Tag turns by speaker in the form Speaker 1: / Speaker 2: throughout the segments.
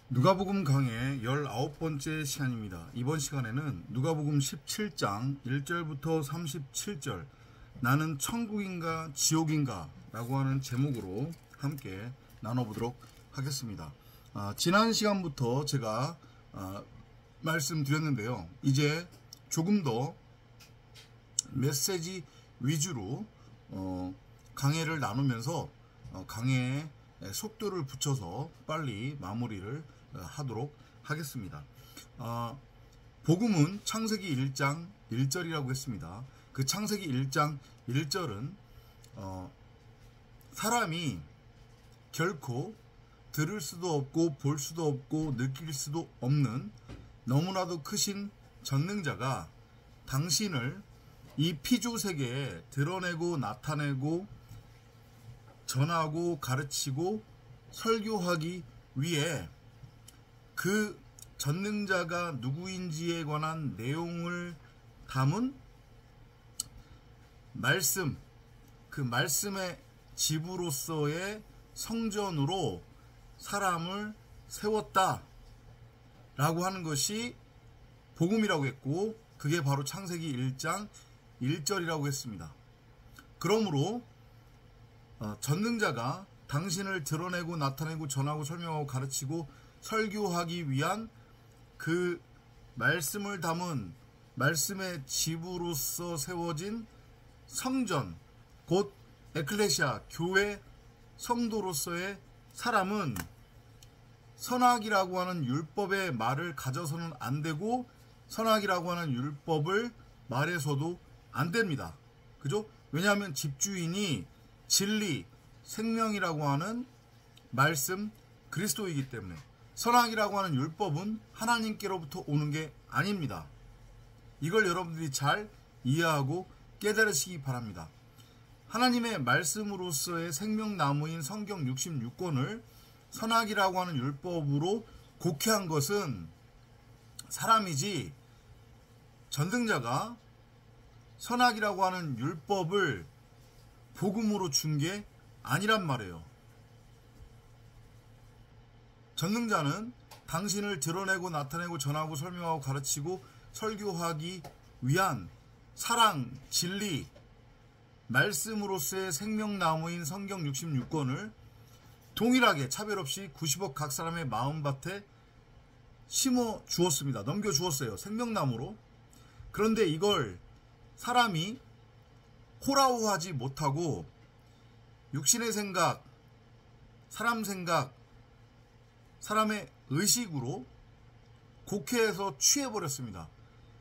Speaker 1: 누가복음 강의 19번째 시간입니다. 이번 시간에는 누가복음 17장 1절부터 37절 나는 천국인가 지옥인가 라고 하는 제목으로 함께 나눠보도록 하겠습니다. 지난 시간부터 제가 말씀드렸는데요. 이제 조금 더 메시지 위주로 강해를 나누면서 강해의 속도를 붙여서 빨리 마무리를 하도록 하겠습니다. 복음은 창세기 1장 1절이라고 했습니다. 그 창세기 1장 1절은 사람이 결코 들을 수도 없고 볼 수도 없고 느낄 수도 없는 너무나도 크신 전능자가 당신을 이 피조 세계에 드러내고 나타내고 전하고 가르치고 설교하기 위해 그 전능자가 누구인지에 관한 내용을 담은 말씀, 그 말씀의 집으로서의 성전으로 사람을 세웠다 라고 하는 것이 복음이라고 했고, 그게 바로 창세기 1장 1절이라고 했습니다. 그러므로 전능자가 당신을 드러내고 나타내고 전하고 설명하고 가르치고 설교하기 위한 그 말씀을 담은 말씀의 집으로서 세워진 성전, 곧 에클레시아, 교회 성도로서의 사람은 선악이라고 하는 율법의 말을 가져서는 안 되고 선악이라고 하는 율법을 말해서도 안 됩니다. 그죠? 왜냐하면 집주인이 진리, 생명이라고 하는 말씀 그리스도이기 때문에 선악이라고 하는 율법은 하나님께로부터 오는 게 아닙니다. 이걸 여러분들이 잘 이해하고 깨달으시기 바랍니다. 하나님의 말씀으로서의 생명나무인 성경 66권을 선악이라고 하는 율법으로 곡해한 것은 사람이지 전능자가 선악이라고 하는 율법을 복음으로 준 게 아니란 말이에요. 전능자는 당신을 드러내고 나타내고 전하고 설명하고 가르치고 설교하기 위한 사랑, 진리, 말씀으로서의 생명나무인 성경 66권을 동일하게 차별 없이 90억 각 사람의 마음밭에 심어 주었습니다. 넘겨 주었어요. 생명나무로. 그런데 이걸 사람이 호라호하지 못하고 육신의 생각, 사람 생각, 사람의 의식으로 곡해해서 취해버렸습니다.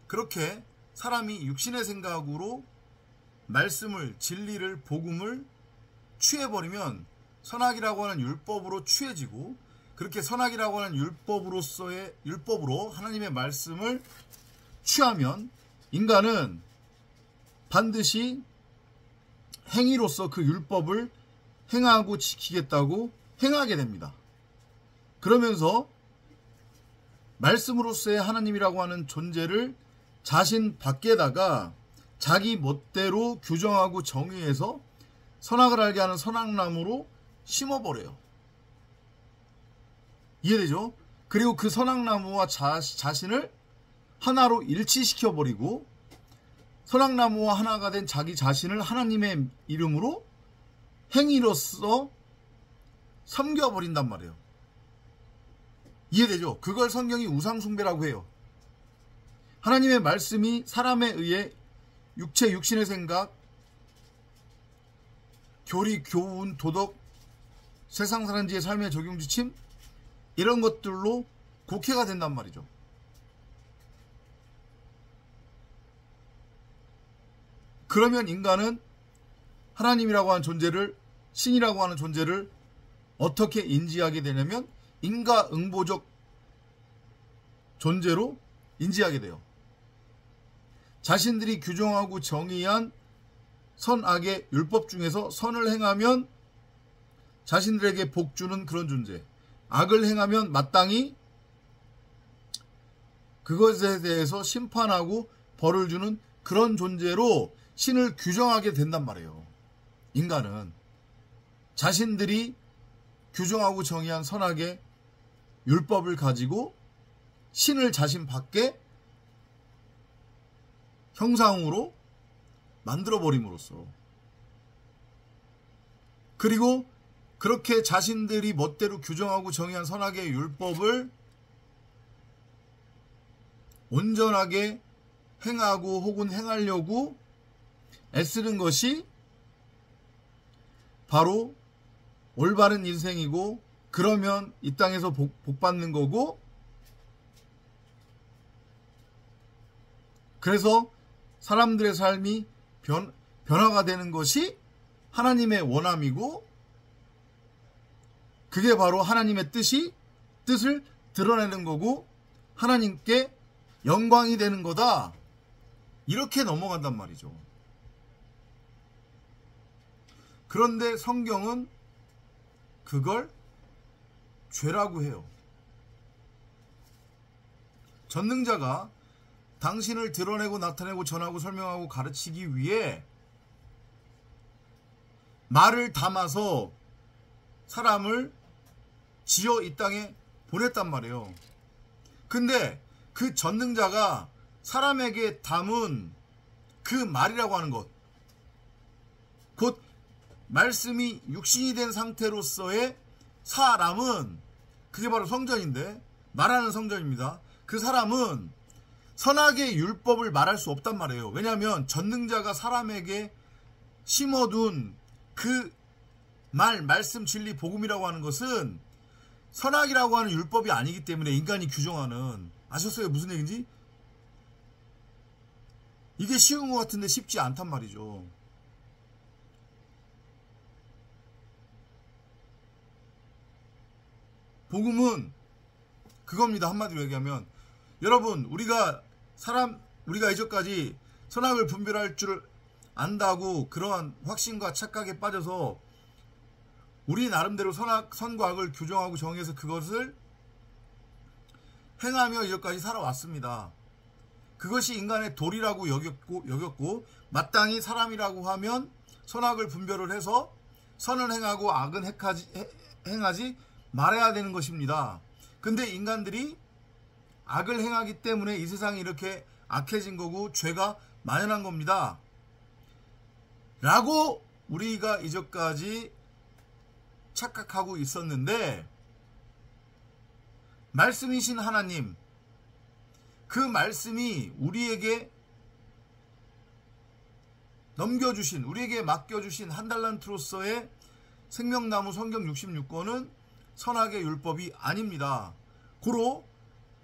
Speaker 1: 그렇게 사람이 육신의 생각으로 말씀을, 진리를, 복음을 취해버리면 선악이라고 하는 율법으로 취해지고, 그렇게 선악이라고 하는 율법으로 하나님의 말씀을 취하면 인간은 반드시 행위로서 그 율법을 행하고 지키겠다고 행하게 됩니다. 그러면서 말씀으로서의 하나님이라고 하는 존재를 자신 밖에다가 자기 멋대로 규정하고 정의해서 선악을 알게 하는 선악나무로 심어버려요. 이해되죠? 그리고 그 선악나무와 자신을 하나로 일치시켜버리고 선악나무와 하나가 된 자기 자신을 하나님의 이름으로 행위로서 섬겨버린단 말이에요. 이해되죠? 그걸 성경이 우상숭배라고 해요. 하나님의 말씀이 사람에 의해 육체, 육신의 생각, 교리, 교훈, 도덕, 세상 사람지의 삶의 적용지침 이런 것들로 곡해가 된단 말이죠. 그러면 인간은 하나님이라고 하는 존재를, 신이라고 하는 존재를 어떻게 인지하게 되냐면 인과응보적 존재로 인지하게 돼요. 자신들이 규정하고 정의한 선악의 율법 중에서 선을 행하면 자신들에게 복 주는 그런 존재, 악을 행하면 마땅히 그것에 대해서 심판하고 벌을 주는 그런 존재로 신을 규정하게 된단 말이에요. 인간은 자신들이 규정하고 정의한 선악의 율법을 가지고 신을 자신 밖에 형상으로 만들어버림으로써, 그리고 그렇게 자신들이 멋대로 규정하고 정의한 선악의 율법을 온전하게 행하고 혹은 행하려고 애쓰는 것이 바로 올바른 인생이고, 그러면 이 땅에서 복 받는 거고, 그래서 사람들의 삶이 변화가 되는 것이 하나님의 원함이고, 그게 바로 하나님의 뜻을 드러내는 거고 하나님께 영광이 되는 거다, 이렇게 넘어간단 말이죠. 그런데 성경은 그걸 죄라고 해요. 전능자가 당신을 드러내고 나타내고 전하고 설명하고 가르치기 위해 말을 담아서 사람을 지어 이 땅에 보냈단 말이에요. 근데 그 전능자가 사람에게 담은 그 말이라고 하는 것, 곧 말씀이 육신이 된 상태로서의 사람은, 그게 바로 성전인데, 말하는 성전입니다. 그 사람은 선악의 율법을 말할 수 없단 말이에요. 왜냐하면 전능자가 사람에게 심어둔 그 말씀, 진리, 복음이라고 하는 것은 선악이라고 하는 율법이 아니기 때문에, 인간이 규정하는, 아셨어요? 무슨 얘기인지? 이게 쉬운 것 같은데 쉽지 않단 말이죠. 복음은 그겁니다. 한마디로 얘기하면, 여러분, 우리가 이전까지 선악을 분별할 줄 안다고 그러한 확신과 착각에 빠져서 우리 나름대로 선과 악을 규정하고 정해서 그것을 행하며 이전까지 살아왔습니다. 그것이 인간의 도리라고 여겼고 마땅히 사람이라고 하면 선악을 분별을 해서 선을 행하고 악은 행하지 말아야 되는 것입니다. 근데 인간들이 악을 행하기 때문에 이 세상이 이렇게 악해진 거고 죄가 만연한 겁니다. 라고 우리가 이전까지 착각하고 있었는데, 말씀이신 하나님, 그 말씀이 우리에게 넘겨주신, 우리에게 맡겨주신 한 달란트로서의 생명나무 성경 66권은 선악의 율법이 아닙니다. 고로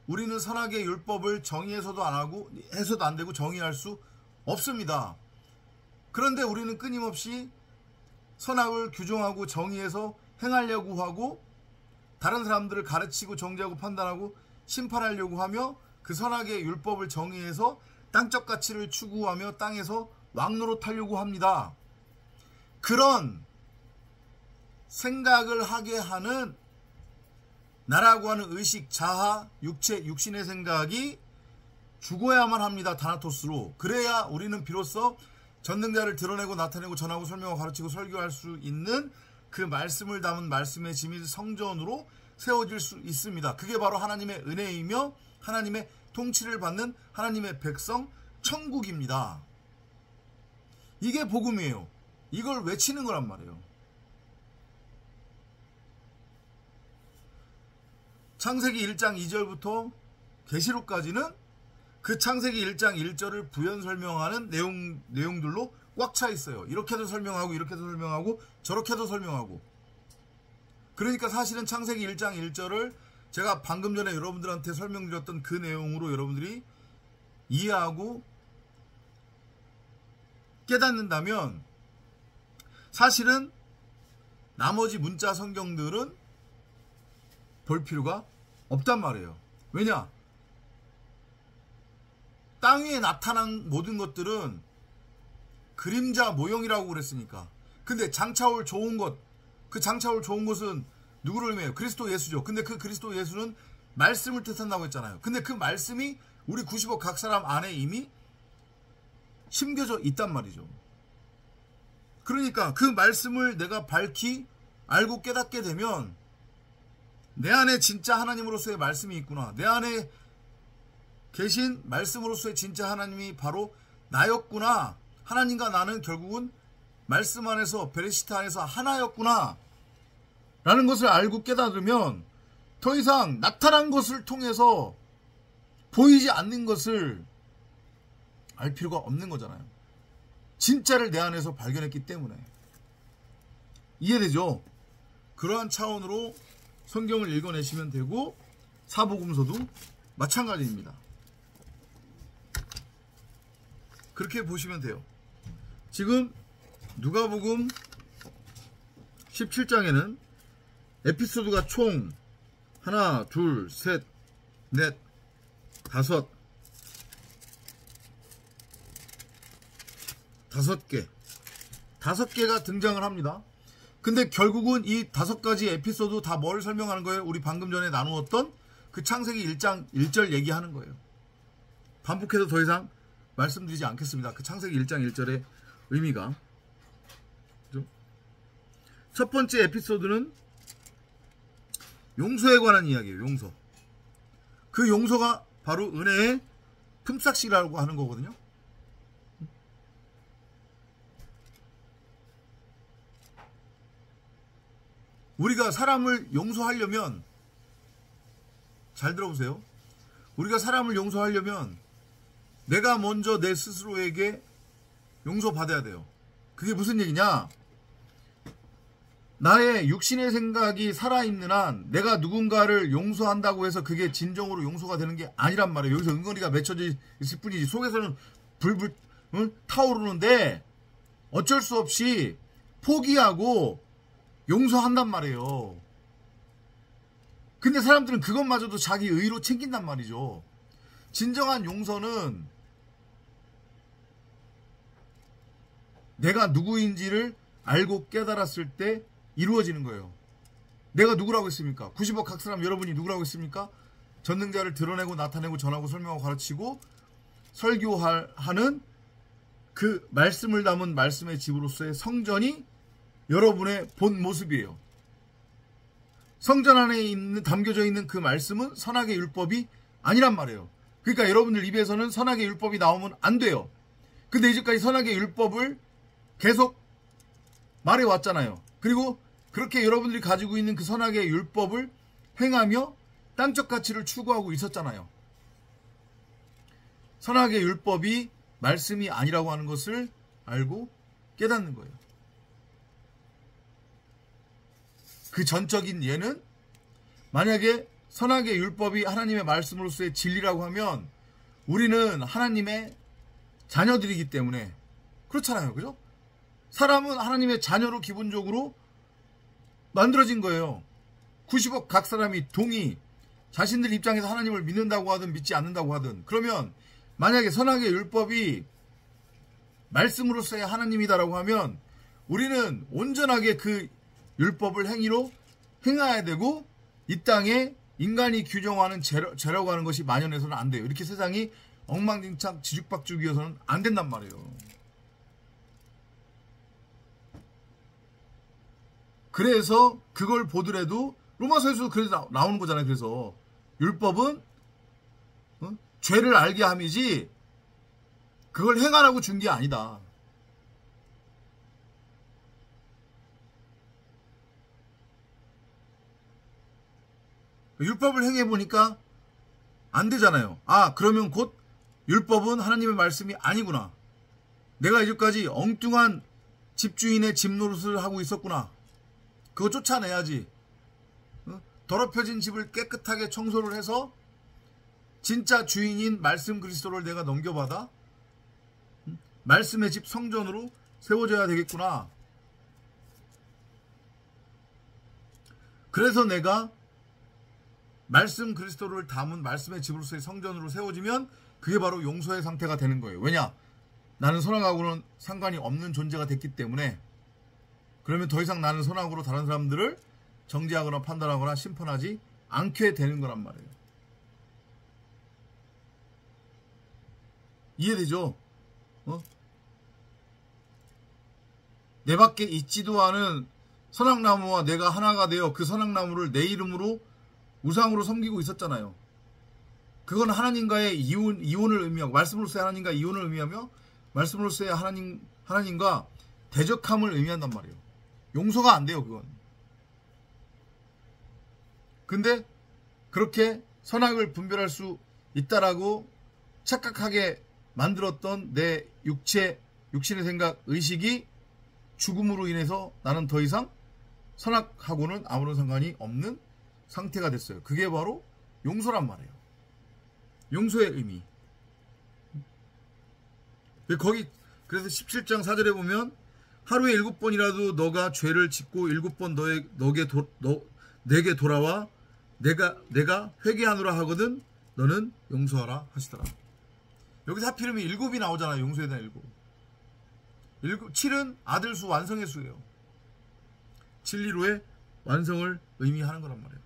Speaker 1: 우리는 선악의 율법을 정의해서도 안 하고 해서도 안 되고 정의할 수 없습니다. 그런데 우리는 끊임없이 선악을 규정하고 정의해서 행하려고 하고 다른 사람들을 가르치고 정죄하고 판단하고 심판하려고 하며 그 선악의 율법을 정의해서 땅적 가치를 추구하며 땅에서 왕노릇하려고 합니다. 그런 생각을 하게 하는 나라고 하는 의식, 자아, 육신의 생각이 죽어야만 합니다. 다나토스로. 그래야 우리는 비로소 전능자를 드러내고 나타내고 전하고 설명하고 가르치고 설교할 수 있는 그 말씀을 담은 말씀의 짐이 성전으로 세워질 수 있습니다. 그게 바로 하나님의 은혜이며 하나님의 통치를 받는 하나님의 백성 천국입니다. 이게 복음이에요. 이걸 외치는 거란 말이에요. 창세기 1장 2절부터 계시록까지는 그 창세기 1장 1절을 부연 설명하는 내용들로 꽉 차 있어요. 이렇게도 설명하고 이렇게도 설명하고 저렇게도 설명하고. 그러니까 사실은 창세기 1장 1절을 제가 방금 전에 여러분들한테 설명드렸던 그 내용으로 여러분들이 이해하고 깨닫는다면 사실은 나머지 문자 성경들은 볼 필요가 없단 말이에요. 왜냐? 땅 위에 나타난 모든 것들은 그림자 모형이라고 그랬으니까. 근데 장차올 좋은 것, 그 장차올 좋은 것은 누구를 의미해요? 그리스도 예수죠. 근데 그 그리스도 예수는 말씀을 뜻한다고 했잖아요. 근데 그 말씀이 우리 90억 각 사람 안에 이미 심겨져 있단 말이죠. 그러니까 그 말씀을 내가 밝히 알고 깨닫게 되면 내 안에 진짜 하나님으로서의 말씀이 있구나. 내 안에 계신 말씀으로서의 진짜 하나님이 바로 나였구나. 하나님과 나는 결국은 말씀 안에서 베레시트 안에서 하나였구나 라는 것을 알고 깨달으면 더 이상 나타난 것을 통해서 보이지 않는 것을 알 필요가 없는 거잖아요. 진짜를 내 안에서 발견했기 때문에. 이해되죠? 그러한 차원으로 성경을 읽어내시면 되고 사복음서도 마찬가지입니다. 그렇게 보시면 돼요. 지금 누가복음 17장에는 에피소드가 총 하나, 둘, 셋, 넷, 다섯 개가 등장을 합니다. 근데 결국은 이 5가지 에피소드 다 뭘 설명하는 거예요? 우리 방금 전에 나누었던 그 창세기 1장 1절 얘기하는 거예요. 반복해서 더 이상 말씀드리지 않겠습니다. 그 창세기 1장 1절의 의미가. 그죠? 첫 번째 에피소드는 용서에 관한 이야기예요. 용서. 그 용서가 바로 은혜의 품삯이라고 하는 거거든요. 우리가 사람을 용서하려면, 잘 들어보세요. 우리가 사람을 용서하려면 내가 먼저 내 스스로에게 용서받아야 돼요. 그게 무슨 얘기냐? 나의 육신의 생각이 살아있는 한 내가 누군가를 용서한다고 해서 그게 진정으로 용서가 되는 게 아니란 말이에요. 여기서 응어리가 맺혀져 있을 뿐이지 속에서는 불불 타오르는데 어쩔 수 없이 포기하고 용서한단 말이에요. 근데 사람들은 그것마저도 자기 의로 챙긴단 말이죠. 진정한 용서는 내가 누구인지를 알고 깨달았을 때 이루어지는 거예요. 내가 누구라고 했습니까? 90억 각 사람 여러분이 누구라고 했습니까? 전능자를 드러내고 나타내고 전하고 설명하고 가르치고 설교하는 그 말씀을 담은 말씀의 집으로서의 성전이 여러분의 본 모습이에요. 성전 안에 담겨져 있는 그 말씀은 선악의 율법이 아니란 말이에요. 그러니까 여러분들 입에서는 선악의 율법이 나오면 안 돼요. 근데 이제까지 선악의 율법을 계속 말해왔잖아요. 그리고 그렇게 여러분들이 가지고 있는 그 선악의 율법을 행하며 땅적 가치를 추구하고 있었잖아요. 선악의 율법이 말씀이 아니라고 하는 것을 알고 깨닫는 거예요. 그 전적인 예는 만약에 선악의 율법이 하나님의 말씀으로서의 진리라고 하면 우리는 하나님의 자녀들이기 때문에 그렇잖아요. 그죠? 사람은 하나님의 자녀로 기본적으로 만들어진 거예요. 90억 각 사람이 동의, 자신들 입장에서 하나님을 믿는다고 하든 믿지 않는다고 하든, 그러면 만약에 선악의 율법이 말씀으로서의 하나님이다라고 하면 우리는 온전하게 그 율법을 행위로 행해야 되고 이 땅에 인간이 규정하는 죄라고 하는 것이 만연해서는 안 돼요. 이렇게 세상이 엉망진창 지죽박죽이어서는 안 된단 말이에요. 그래서 그걸 보더라도 로마서에서도 그래서 나오는 거잖아요. 그래서 율법은 죄를 알게 함이지 그걸 행하라고 준 게 아니다. 율법을 행해보니까 안 되잖아요. 아, 그러면 곧 율법은 하나님의 말씀이 아니구나. 내가 이제까지 엉뚱한 집주인의 집 노릇을 하고 있었구나. 그거 쫓아내야지. 더럽혀진 집을 깨끗하게 청소를 해서 진짜 주인인 말씀 그리스도를 내가 넘겨받아 말씀의 집 성전으로 세워져야 되겠구나. 그래서 내가 말씀 그리스도를 담은 말씀의 집으로서의 성전으로 세워지면 그게 바로 용서의 상태가 되는 거예요. 왜냐? 나는 선악하고는 상관이 없는 존재가 됐기 때문에. 그러면 더 이상 나는 선악으로 다른 사람들을 정죄하거나 판단하거나 심판하지 않게 되는 거란 말이에요. 이해되죠? 내 밖에 있지도 않은 선악나무와 내가 하나가 되어 그 선악나무를 내 이름으로 우상으로 섬기고 있었잖아요. 그건 하나님과의 이혼을 의미하고, 말씀으로서의 하나님과 이혼을 의미하며 말씀으로서의 하나님과 대적함을 의미한단 말이에요. 용서가 안 돼요, 그건. 근데 그렇게 선악을 분별할 수 있다라고 착각하게 만들었던 내 육신의 생각, 의식이 죽음으로 인해서 나는 더 이상 선악하고는 아무런 상관이 없는 상태가 됐어요. 그게 바로 용서란 말이에요. 용서의 의미. 그래서 17장 4절에 보면 하루에 7번이라도 너가 죄를 짓고 7번 내게 돌아와 내가 회개하노라 하거든 너는 용서하라 하시더라. 여기서 하필이면 7이 나오잖아요. 용서에 대한 7. 7은 아들 수, 완성의 수예요. 진리로의 완성을 의미하는 거란 말이에요.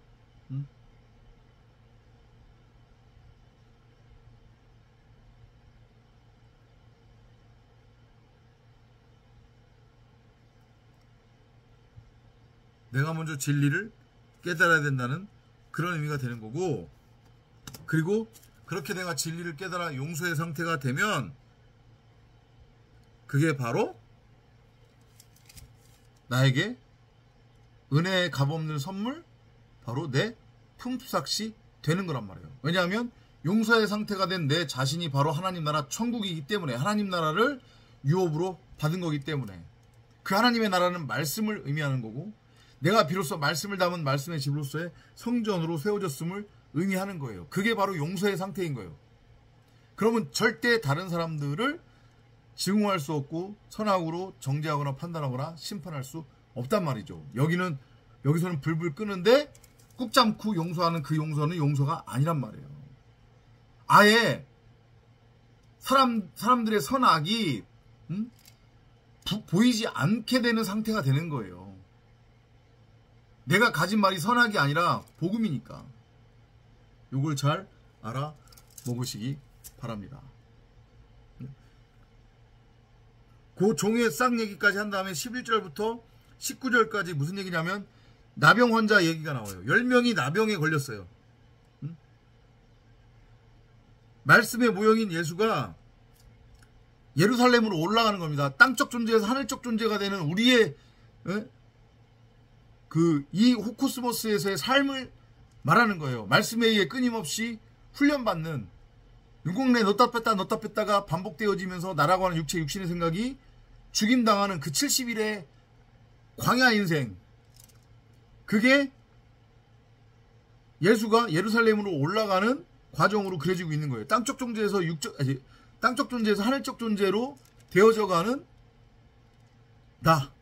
Speaker 1: 내가 먼저 진리를 깨달아야 된다는 그런 의미가 되는 거고, 그리고 그렇게 내가 진리를 깨달아 용서의 상태가 되면 그게 바로 나에게 은혜의 값없는 선물, 바로 내 품삯이 되는 거란 말이에요. 왜냐하면 용서의 상태가 된 내 자신이 바로 하나님 나라 천국이기 때문에, 하나님 나라를 유업으로 받은 거기 때문에, 그 하나님의 나라는 말씀을 의미하는 거고, 내가 비로소 말씀을 담은 말씀의 집으로서의 성전으로 세워졌음을 의미하는 거예요. 그게 바로 용서의 상태인 거예요. 그러면 절대 다른 사람들을 증오할 수 없고 선악으로 정죄하거나 판단하거나 심판할 수 없단 말이죠. 여기서는 불불 끄는데 꾹 참고 용서하는 그 용서는 용서가 아니란 말이에요. 아예 사람들의 선악이 보이지 않게 되는 상태가 되는 거예요. 내가 가진 말이 선악이 아니라 복음이니까. 이걸 잘 알아먹으시기 바랍니다. 그 종의 싹 얘기까지 한 다음에 11절부터 19절까지 무슨 얘기냐면 나병 환자 얘기가 나와요. 10명이 나병에 걸렸어요. 말씀의 모형인 예수가 예루살렘으로 올라가는 겁니다. 땅적 존재에서 하늘적 존재가 되는 우리의 이 호코스모스에서의 삶을 말하는 거예요. 말씀에 의해 끊임없이 훈련받는, 율곡내 넣다 뺐다가 반복되어지면서 나라고 하는 육신의 생각이 죽임당하는 그 70일의 광야 인생, 그게 예수가 예루살렘으로 올라가는 과정으로 그려지고 있는 거예요. 땅적 존재에서 하늘적 존재로 되어져가는 나.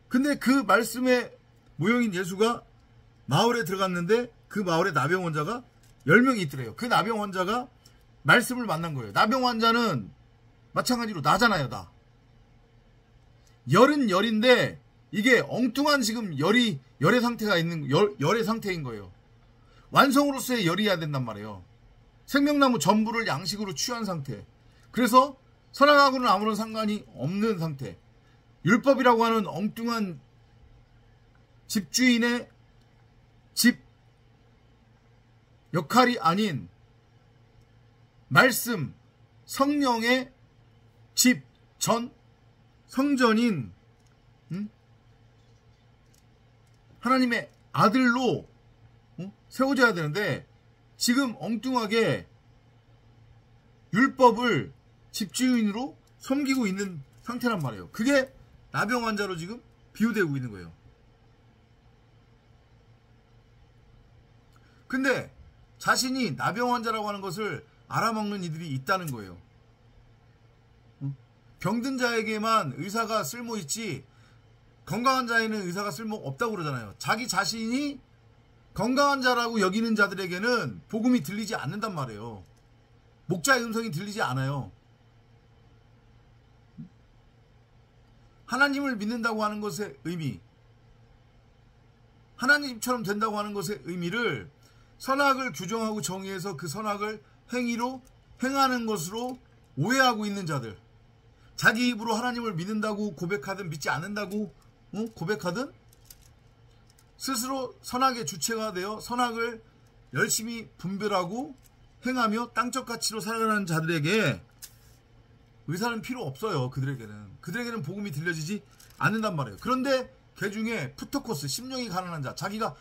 Speaker 1: 근데 그 말씀의 모형인 예수가 마을에 들어갔는데 그 마을에 나병 환자가 10명이 있더래요. 그 나병 환자가 말씀을 만난 거예요. 나병 환자는 마찬가지로 나잖아요, 나. 열은 열인데 이게 엉뚱한 지금 열의 상태가 있는, 열의 상태인 거예요. 완성으로서의 열이어야 된단 말이에요. 생명나무 전부를 양식으로 취한 상태. 그래서 선악하고는 아무런 상관이 없는 상태. 율법이라고 하는 엉뚱한 집주인의 집 역할이 아닌 말씀, 성령의 집, 성전인 하나님의 아들로 세워져야 되는데, 지금 엉뚱하게 율법을 집주인으로 섬기고 있는 상태란 말이에요. 그게 나병 환자로 지금 비유되고 있는 거예요. 근데 자신이 나병 환자라고 하는 것을 알아먹는 이들이 있다는 거예요. 병든 자에게만 의사가 쓸모있지 건강한 자에는 의사가 쓸모없다고 그러잖아요. 자기 자신이 건강한 자라고 여기는 자들에게는 복음이 들리지 않는단 말이에요. 목자의 음성이 들리지 않아요. 하나님을 믿는다고 하는 것의 의미, 하나님처럼 된다고 하는 것의 의미를 선악을 규정하고 정의해서 그 선악을 행위로 행하는 것으로 오해하고 있는 자들, 자기 입으로 하나님을 믿는다고 고백하든 믿지 않는다고 고백하든 스스로 선악의 주체가 되어 선악을 열심히 분별하고 행하며 땅적 가치로 살아가는 자들에게 의사는 필요 없어요. 그들에게는 복음이 들려지지 않는단 말이에요. 그런데 그 중에 푸터코스, 심령이 가난한 자, 자기가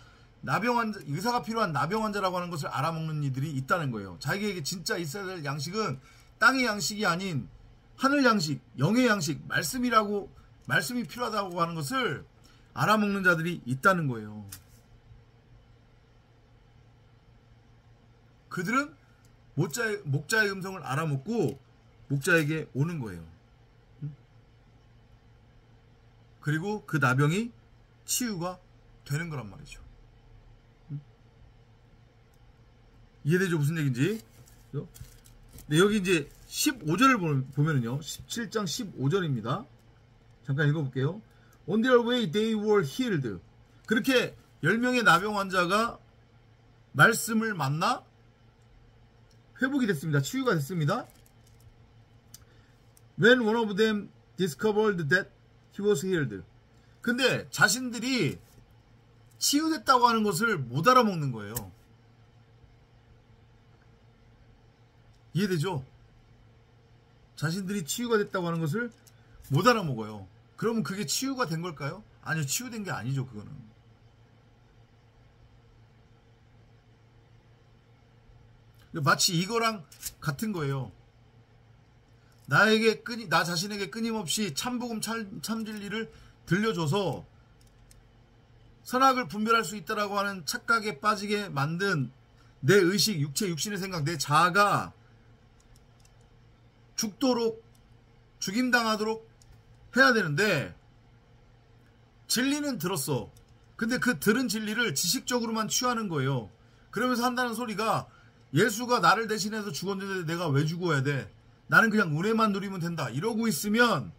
Speaker 1: 의사가 필요한 나병 환자라고 하는 것을 알아먹는 이들이 있다는 거예요. 자기에게 진짜 있어야 될 양식은 땅의 양식이 아닌 하늘 양식, 영의 양식, 말씀이 필요하다고 하는 것을 알아먹는 자들이 있다는 거예요. 그들은 목자의 음성을 알아먹고 목자에게 오는 거예요. 그리고 그 나병이 치유가 되는 거란 말이죠. 이해되죠? 무슨 얘기인지? 네, 여기 이제 15절을 보면은요, 17장 15절입니다. 잠깐 읽어볼게요. On their way they were healed. 그렇게 10명의 나병 환자가 말씀을 만나 회복이 됐습니다. 치유가 됐습니다. When one of them discovered that he was healed. 근데 자신들이 치유됐다고 하는 것을 못 알아먹는 거예요. 이해되죠? 자신들이 치유가 됐다고 하는 것을 못 알아먹어요. 그러면 그게 치유가 된 걸까요? 아니요, 치유된 게 아니죠. 그거는 마치 이거랑 같은 거예요. 나 자신에게 끊임없이 참복음 참진리를 들려줘서 선악을 분별할 수 있다라고 하는 착각에 빠지게 만든 내 의식, 육체, 육신의 생각, 내 자아가 죽도록, 죽임당하도록 해야 되는데, 진리는 들었어. 근데 그 들은 진리를 지식적으로만 취하는 거예요. 그러면서 한다는 소리가, 예수가 나를 대신해서 죽었는데 내가 왜 죽어야 돼? 나는 그냥 은혜만 누리면 된다. 이러고 있으면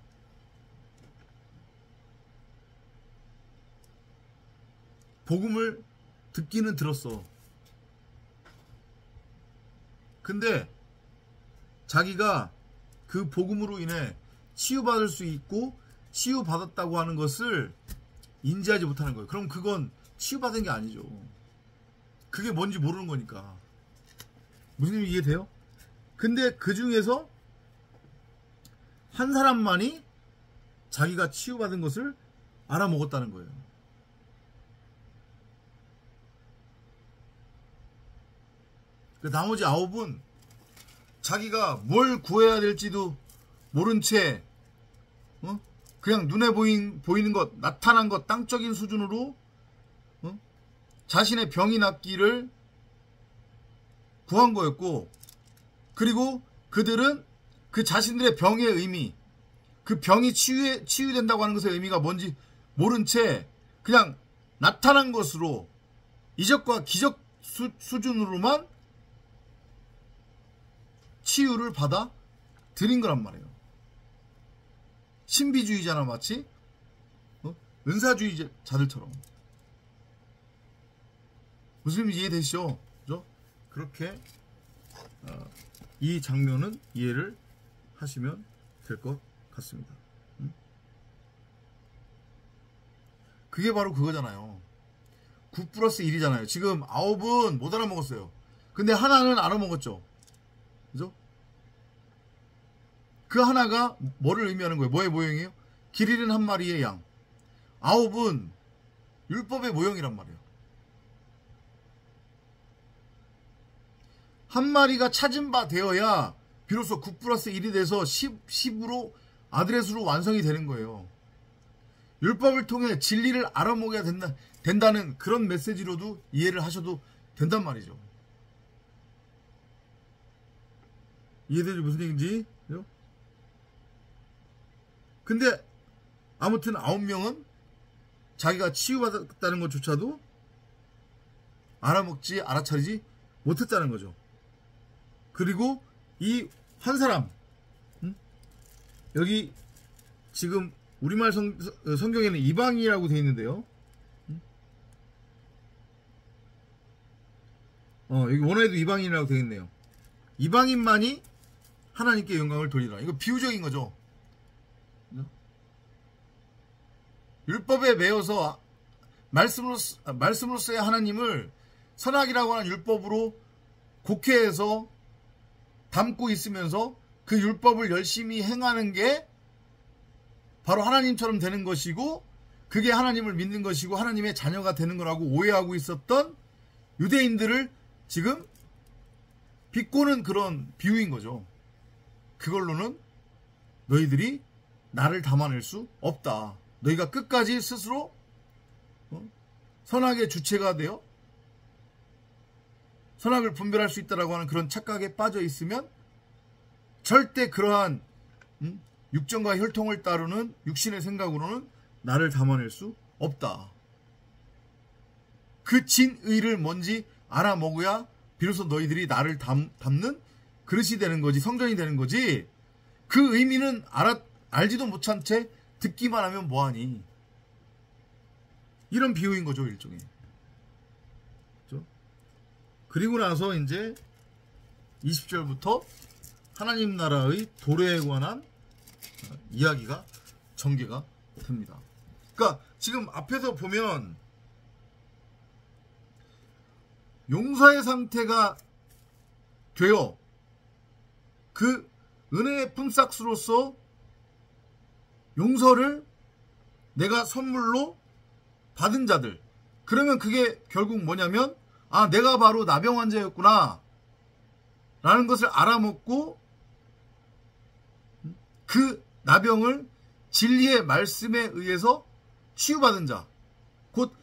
Speaker 1: 복음을 듣기는 들었어. 근데 자기가 그 복음으로 인해 치유받을 수 있고 치유받았다고 하는 것을 인지하지 못하는 거예요. 그럼 그건 치유받은 게 아니죠. 그게 뭔지 모르는 거니까. 무슨 의미 이해돼요? 근데 그 중에서 한 사람만이 자기가 치유받은 것을 알아먹었다는 거예요. 나머지 9은 자기가 뭘 구해야 될지도 모른 채 그냥 눈에 보이는 것, 나타난 것, 땅적인 수준으로 자신의 병이 낫기를 구한 거였고, 그리고 그들은 그 자신들의 병의 의미, 그 병이 치유된다고 하는 것의 의미가 뭔지 모른 채 그냥 나타난 것으로 이적과 기적 수준으로만 치유를 받아 들인 거란 말이에요. 신비주의자나 마치 은사주의자들처럼. 무슨 의미인지 이해되시죠? 그죠? 그렇게 이 장면은 이해를 하시면 될 것 같습니다. 그게 바로 그거잖아요. 9 플러스 1이잖아요. 지금 9은 못 알아먹었어요. 근데 하나는 알아먹었죠. 그죠? 그 하나가 뭐를 의미하는 거예요? 뭐의 모형이에요? 길 잃은 한 마리의 양. 9은 율법의 모형이란 말이에요. 한 마리가 찾은 바 되어야 비로소 9 플러스 1이 돼서 10으로 아들의 수로 완성이 되는 거예요. 율법을 통해 진리를 알아먹어야 된다는 그런 메시지로도 이해를 하셔도 된단 말이죠. 이해되죠? 무슨 얘기인지? 근데 아무튼 9명은 자기가 치유받았다는 것조차도 알아차리지 못했다는 거죠. 그리고 이 한 사람, 여기 지금 우리말 성경에는 이방인이라고 되어 있는데요. 여기 원어에도 이방인이라고 되어 있네요. 이방인만이 하나님께 영광을 돌리라. 이거 비유적인 거죠. 율법에 매여서 말씀으로서의 하나님을 선악이라고 하는 율법으로 곡해해서 담고 있으면서 그 율법을 열심히 행하는 게 바로 하나님처럼 되는 것이고, 그게 하나님을 믿는 것이고 하나님의 자녀가 되는 거라고 오해하고 있었던 유대인들을 지금 비꼬는 그런 비유인 거죠. 그걸로는 너희들이 나를 담아낼 수 없다. 너희가 끝까지 스스로 선악의 주체가 되어 선악을 분별할 수 있다라고 하는 그런 착각에 빠져 있으면 절대 그러한 육정과 혈통을 따르는 육신의 생각으로는 나를 담아낼 수 없다. 그 진의를 뭔지 알아먹어야 비로소 너희들이 나를 담는 그릇이 되는 거지, 성전이 되는 거지. 그 의미는 알지도 못한 채 듣기만 하면 뭐하니. 이런 비유인 거죠, 일종의. 그렇죠? 그리고 나서 이제 20절부터 하나님 나라의 도래에 관한 이야기가 전개가 됩니다. 그러니까 지금 앞에서 보면 용서의 상태가 되어 그 은혜의 품삯으로서 용서를 내가 선물로 받은 자들, 그러면 그게 결국 뭐냐면, 아, 내가 바로 나병 환자였구나 라는 것을 알아먹고 그 나병을 진리의 말씀에 의해서 치유받은 자, 곧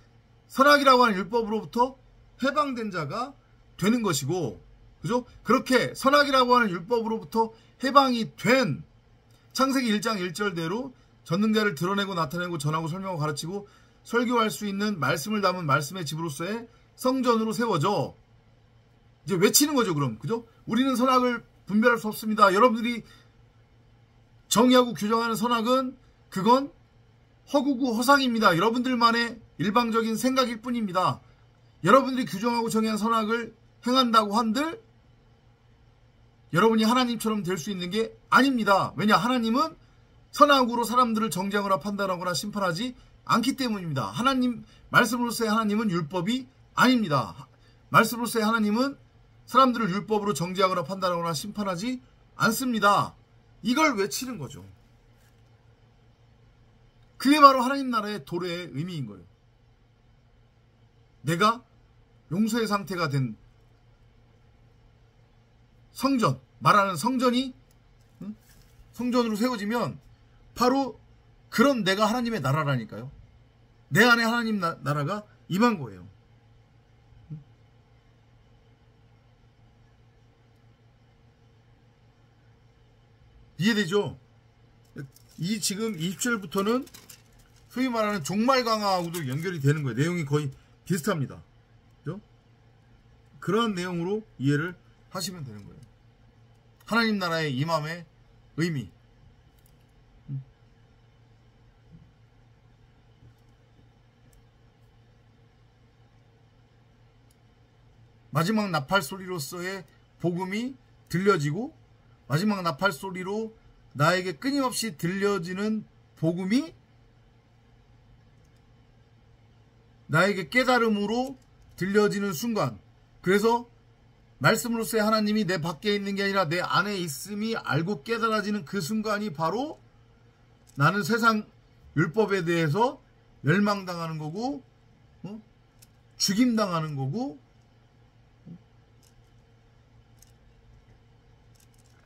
Speaker 1: 선악이라고 하는 율법으로부터 해방된 자가 되는 것이고, 그죠? 그렇게 선악이라고 하는 율법으로부터 해방이 된 창세기 1장 1절대로 전능자를 드러내고 나타내고 전하고 설명하고 가르치고 설교할 수 있는 말씀을 담은 말씀의 집으로서의 성전으로 세워져 이제 외치는 거죠. 그럼, 그죠? 우리는 선악을 분별할 수 없습니다. 여러분들이 정의하고 규정하는 선악은 그건 허구고 허상입니다. 여러분들만의 일방적인 생각일 뿐입니다. 여러분들이 규정하고 정의한 선악을 행한다고 한들 여러분이 하나님처럼 될 수 있는 게 아닙니다. 왜냐? 하나님은 선악으로 사람들을 정죄하거나 판단하거나 심판하지 않기 때문입니다. 하나님, 말씀으로서의 하나님은 율법이 아닙니다. 말씀으로서의 하나님은 사람들을 율법으로 정죄하거나 판단하거나 심판하지 않습니다. 이걸 외치는 거죠. 그게 바로 하나님 나라의 도래의 의미인 거예요. 내가 용서의 상태가 된 성전, 말하는 성전이 성전으로 세워지면 바로 그런 내가 하나님의 나라라니까요. 내 안에 하나님 나라가 임한 거예요. 이해되죠? 이 지금 20절부터는 소위 말하는 종말 강화하고도 연결이 되는 거예요. 내용이 거의 비슷합니다. 그죠? 그런 내용으로 이해를 하시면 되는 거예요. 하나님 나라의 임함의 의미. 마지막 나팔 소리로서의 복음이 들려지고, 마지막 나팔 소리로 나에게 끊임없이 들려지는 복음이 나에게 깨달음으로 들려지는 순간, 그래서 말씀으로서의 하나님이 내 밖에 있는 게 아니라 내 안에 있음이 알고 깨달아지는 그 순간이 바로 나는 세상 율법에 대해서 멸망당하는 거고, 죽임당하는 거고,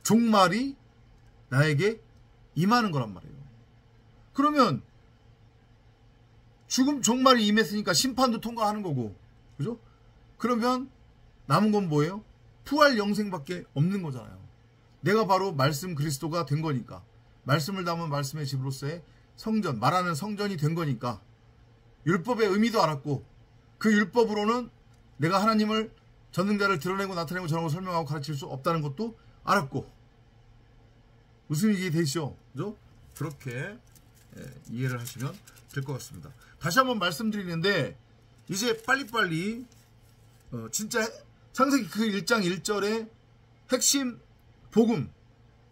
Speaker 1: 종말이 나에게 임하는 거란 말이에요. 그러면 죽음 종말이 임했으니까 심판도 통과하는 거고, 그죠? 그러면 남은 건 뭐예요? 부활 영생밖에 없는 거잖아요. 내가 바로 말씀 그리스도가 된 거니까, 말씀을 담은 말씀의 집으로서의 성전, 말하는 성전이 된 거니까, 율법의 의미도 알았고, 그 율법으로는 내가 하나님을 전능자를 드러내고 나타내고 전하고 설명하고 가르칠 수 없다는 것도 알았고, 무슨 얘기 되시죠? 그죠? 그렇게 이해를 하시면 될 것 같습니다. 다시 한번 말씀드리는데, 이제 빨리빨리 진짜 창세기 그 1장 1절의 핵심 복음,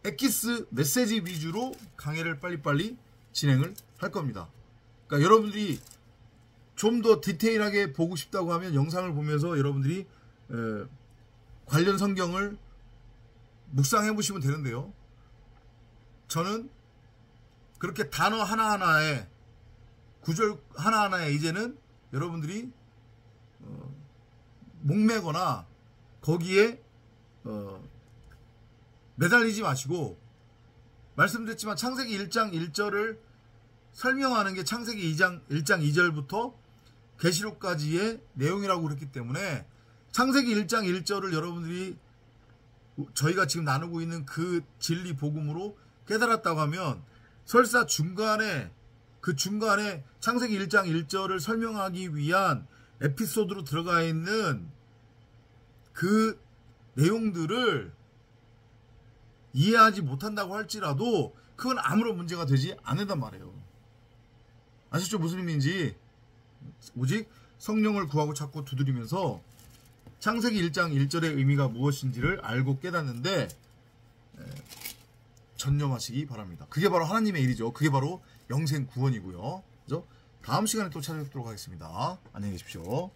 Speaker 1: 엑기스 메시지 위주로 강해를 빨리빨리 진행을 할 겁니다. 그러니까 여러분들이 좀 더 디테일하게 보고 싶다고 하면 영상을 보면서 여러분들이 관련 성경을 묵상해 보시면 되는데요. 저는 그렇게 단어 하나하나에 구절 하나하나에 이제는 여러분들이 목매거나 거기에 매달리지 마시고, 말씀드렸지만 창세기 1장 1절을 설명하는 게 창세기 1장 2절부터 계시록까지의 내용이라고 그랬기 때문에 창세기 1장 1절을 여러분들이 저희가 지금 나누고 있는 그 진리 복음으로 깨달았다고 하면 설사 중간에 창세기 1장 1절을 설명하기 위한 에피소드로 들어가 있는 그 내용들을 이해하지 못한다고 할지라도 그건 아무런 문제가 되지 않는단 말이에요. 아시죠? 무슨 의미인지. 오직 성령을 구하고 찾고 두드리면서 창세기 1장 1절의 의미가 무엇인지를 알고 깨닫는데 전념하시기 바랍니다. 그게 바로 하나님의 일이죠. 그게 바로 영생 구원이고요. 그죠? 다음 시간에 또 찾아뵙도록 하겠습니다. 안녕히 계십시오.